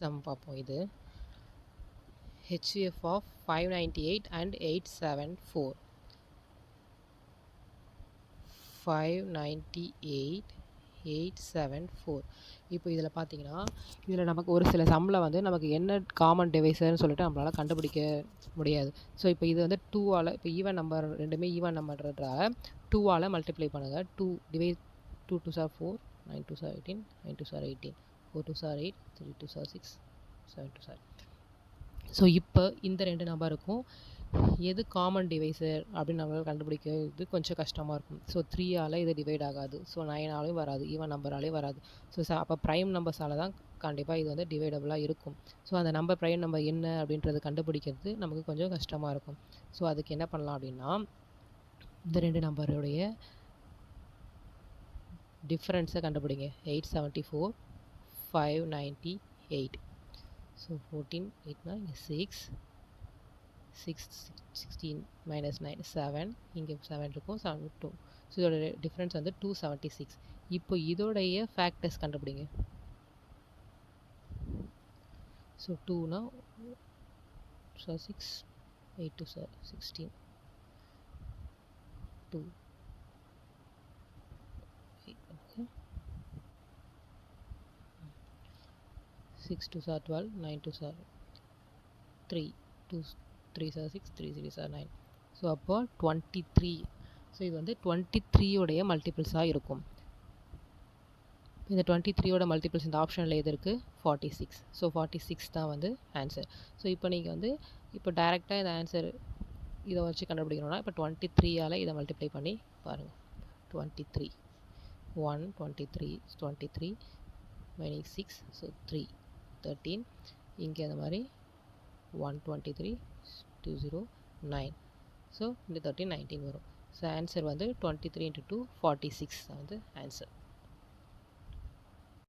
Some பார்ப்போம். இது HCF of 598 and 874. 598 874. இப்போ இதில் பார்த்தீங்கன்னா இதில் நமக்கு ஒரு சில சம்மில் வந்து நமக்கு என்ன காமன் டிவைசர்னு சொல்லிட்டு நம்மளால் கண்டுபிடிக்க முடியாது. ஸோ இப்போ இது வந்து 2ஆல், இப்போ ஈவன் நம்பர் ரெண்டுமே ஈவன் நம்பர்ன்றதால 2ஆல் மல்டிப்ளை பண்ணுங்கள். 2 divide 2 2s are 4, 9 2s are 18, 9 2s are 18, 4 2s are 8, 3 2s are 6, 7 2s are. So இப்போ இந்த ரெண்டு நம்பருக்கும் எது காமன் டிவைசர் அப்படின்னு நம்மளால் கண்டுபிடிக்கிறது கொஞ்சம் கஷ்டமாக இருக்கும். ஸோ 3ஆல் இது டிவைட் ஆகாது. ஸோ 9ஆலையும் வராது, ஈவன் நம்பராலையும் வராது. ஸோ அப்போ ப்ரைம் நம்பர்ஸால் தான் கண்டிப்பாக இது வந்து டிவைடபுளாக இருக்கும். ஸோ அந்த நம்பர் ப்ரைம் நம்பர் என்ன அப்படின்றது கண்டுபிடிக்கிறது நமக்கு கொஞ்சம் கஷ்டமாக இருக்கும். ஸோ அதுக்கு என்ன பண்ணலாம் அப்படின்னா, இந்த ரெண்டு நம்பருடைய டிஃப்ரென்ஸை கண்டுபிடிங்க. 874 598. ஸோ 14 8 6 16 minus 9 7, இங்கே 7 இருக்கும், 7 2. ஸோ இதோட டிஃப்ரென்ஸ் வந்து 276. இப்போ இதோடைய ஃபேக்டர்ஸ் கண்டுபிடிங்க. ஸோ 2னா 6, 8 2 16, 2 6 2 12, 9 2 3, 2 3 6, 3 3 9. ஸோ அப்போ 23. ஸோ இது வந்து 23 மல்டிபிள்ஸாக இருக்கும். இந்த 23 மல்டிபிள்ஸ் இந்த ஆப்ஷனில் எது இருக்குது? 46. ஸோ 46 தான் வந்து ஆன்சர். ஸோ இப்போ நீங்கள் வந்து இப்போ டைரெக்டாக இந்த ஆன்சர் இதை வச்சு கண்டுபிடிக்கணும்னா இப்போ 23ஆல் இதை மல்டிப்ளை பண்ணி பாருங்கள். 23 1 23 23 minus 6, ஸோ 3 13. இங்கே அந்த மாதிரி 123 20 9. ஸோ இந்த 13 19 வரும். ஸோ ஆன்சர் வந்து 23 × 2 46 வந்து ஆன்சர்.